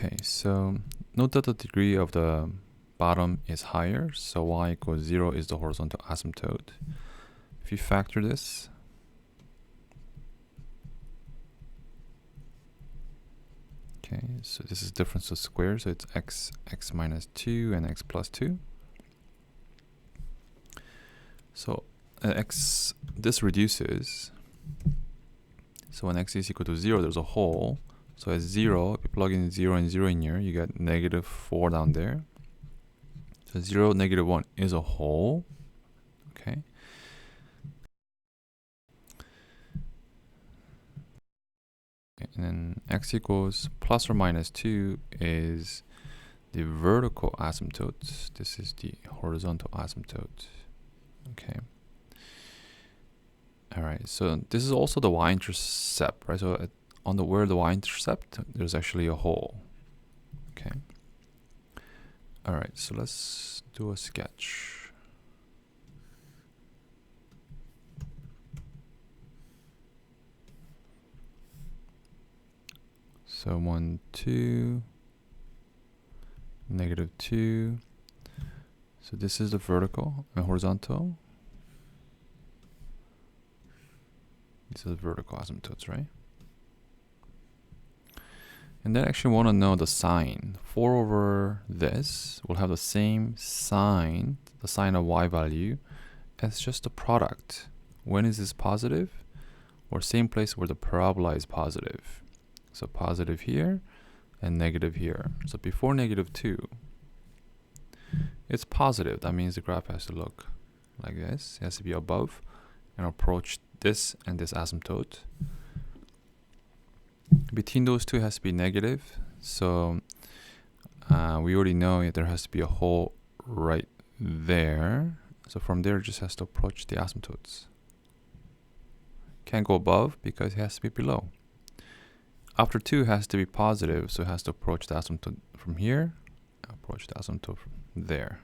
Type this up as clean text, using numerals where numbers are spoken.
Okay, so note that the degree of the bottom is higher, so y equals 0 is the horizontal asymptote. If you factor this, okay, so this is difference of squares, so it's x minus 2 and x plus 2. So this reduces, so when x is equal to 0, there's a hole. So at 0, if you plug in 0 and 0 in here, you get negative 4 down there. So 0, negative 1 is a hole. Okay. And then x equals plus or minus 2 is the vertical asymptote. This is the horizontal asymptote. Okay. All right. So this is also the y-intercept, right? So on where the y-intercept, there's actually a hole. Okay. All right. So let's do a sketch. So 1, 2, negative 2. So this is the vertical and horizontal. These are the vertical asymptotes, right? And then actually want to know the sign. 4 over this will have the same sign, the sign of y value, as just the product. When is this positive? Or same place where the parabola is positive. So positive here and negative here. So before negative 2, it's positive. That means the graph has to look like this. It has to be above and approach this and this asymptote. Between those two has to be negative. So we already know there has to be a hole right there. So from there, it just has to approach the asymptotes. Can't go above because it has to be below. After 2 has to be positive, so it has to approach the asymptote from here, approach the asymptote from there.